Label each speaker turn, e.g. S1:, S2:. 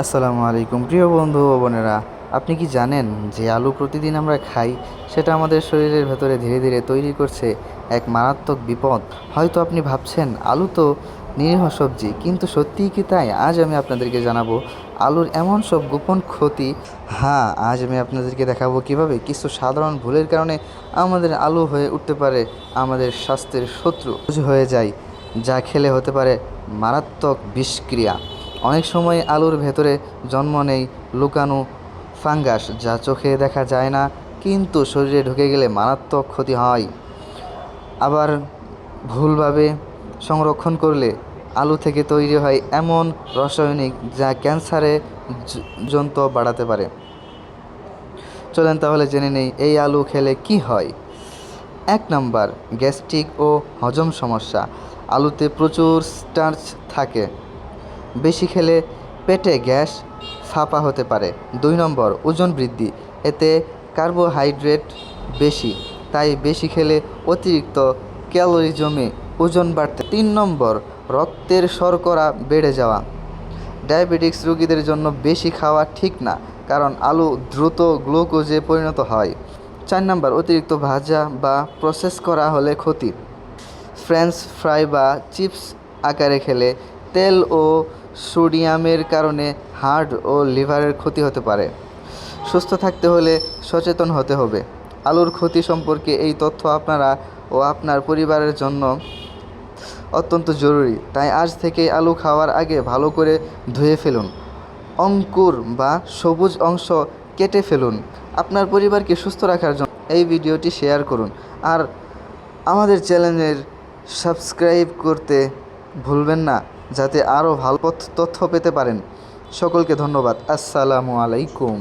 S1: আসসালামু আলাইকুম প্রিয় বন্ধু ও বোনেরা, আপনি কি জানেন যে আলু প্রতিদিন আমরা খাই সেটা আমাদের শরীরের ভেতরে ধীরে ধীরে তৈরি করছে এক মারাত্মক বিপদ। হয়তো আপনি ভাবছেন আলু তো নিরীহ সবজি, কিন্তু সত্যিই কি তাই? আজ আমি আপনাদেরকে জানাবো আলুর এমন সব গোপন ক্ষতি। হ্যাঁ, আজ আমি আপনাদেরকে দেখাবো কিভাবে কিছু সাধারণ ভুলের কারণে আমাদের আলু হয়ে উঠতে পারে আমাদের স্বাস্থ্যের শত্রু হয়ে যায়, যা খেলে হতে পারে মারাত্মক বিষক্রিয়া। অনেক সময় আলুর ভেতরে জন্ম নেয় লুকানো ফাঙ্গাস, যা চোখে দেখা যায় না কিন্তু শরীরে ঢুকে গেলে মারাত্মক ক্ষতি হয়। আবার ভুলভাবে সংরক্ষণ করলে আলু থেকে তৈরি হয় এমন রাসায়নিক যা ক্যান্সারে জন্ত বাড়াতে পারে। চলেন তাহলে জেনে নেই এই আলু খেলে কি হয়। 1 নম্বর, গ্যাস্ট্রিক ও হজম সমস্যা। আলুতে প্রচুর স্টার্চ থাকে, বেশি খেলে পেটে গ্যাস ফাঁপা হতে পারে। 2 নম্বর, ওজন বৃদ্ধি। এতে কার্বোহাইড্রেট বেশি, তাই বেশি খেলে অতিরিক্ত ক্যালোরি জমে ওজন বাড়তে। 3 নম্বর, রক্তের শর্করা বেড়ে যাওয়া। ডায়াবেটিক্স রোগীদের জন্য বেশি খাওয়া ঠিক না, কারণ আলু দ্রুত গ্লুকোজে পরিণত হয়। 4 নম্বর, অতিরিক্ত ভাজা বা প্রসেস করা হলে ক্ষতি। ফ্রেঞ্চ ফ্রাই বা চিপস আকারে খেলে তেল ও সোডিয়ামের কারণে হার্ট ও লিভারের ক্ষতি হতে পারে। সুস্থ থাকতে হলে সচেতন হতে হবে। আলুর ক্ষতি সম্পর্কে এই তথ্য আপনারা ও আপনার পরিবারের জন্য অত্যন্ত জরুরি, তাই আজ থেকেই আলু খাওয়ার আগে ভালো করে ধুয়ে ফেলুন। অঙ্কুর বা সবুজ অংশ কেটে ফেলুন। আপনার পরিবারকে সুস্থ রাখার জন্য এই ভিডিওটি শেয়ার করুন আর আমাদের চ্যানেলের সাবস্ক্রাইব করতে ভুলবেন না, যাতে আরও ভালো তথ্য পেতে পারেন। সকলকে ধন্যবাদ। আসসালামু আলাইকুম।